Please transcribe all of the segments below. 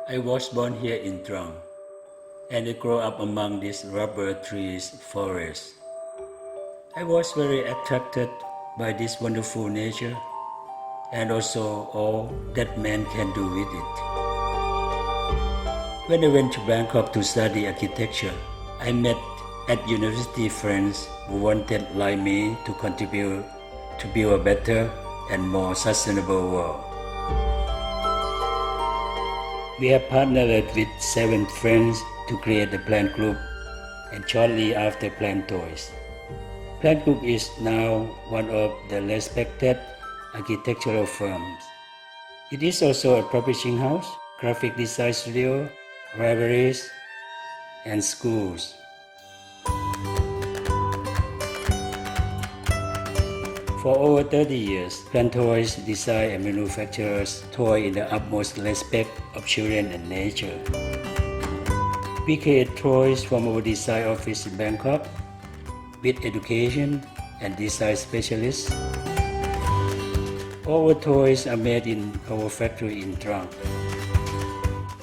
I was born here in Trang, and I grew up among these rubber trees forests. I was very attracted by this wonderful nature and also all that man can do with it. When I went to Bangkok to study architecture, I met at university friends who wanted like me to contribute to build a better and more sustainable world. We have partnered with 7 friends to create the Plant Group, and shortly after PlanToys. Plant Group is now one of the respected architectural firms. It is also a publishing house, graphic design studio, libraries, and schools. For over 30 years, PlanToys design and manufactures toys in the utmost respect of children and nature. We create toys from our design office in Bangkok with education and design specialists. All our toys are made in our factory in Trang.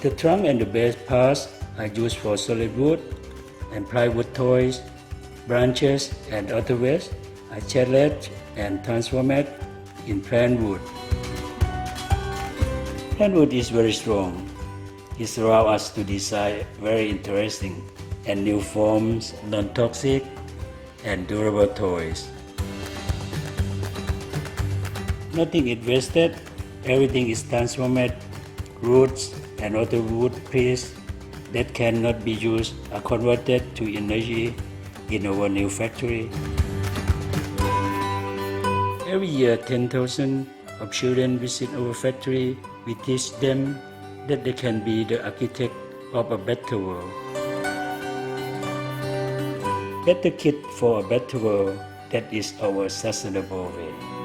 The trunk and the base parts are used for solid wood and plywood toys. Branches and other waste are chiselled and transformed in plant wood. Plant wood is very strong. It allows us to design very interesting and new forms, non-toxic and durable toys. Nothing is wasted, everything is transformed. Roots and other wood pieces that cannot be used are converted to energy in our new factory. Every year, 10,000 of children visit our factory. We teach them that they can be the architect of a better world. Better kit for a better world, that is our sustainable way.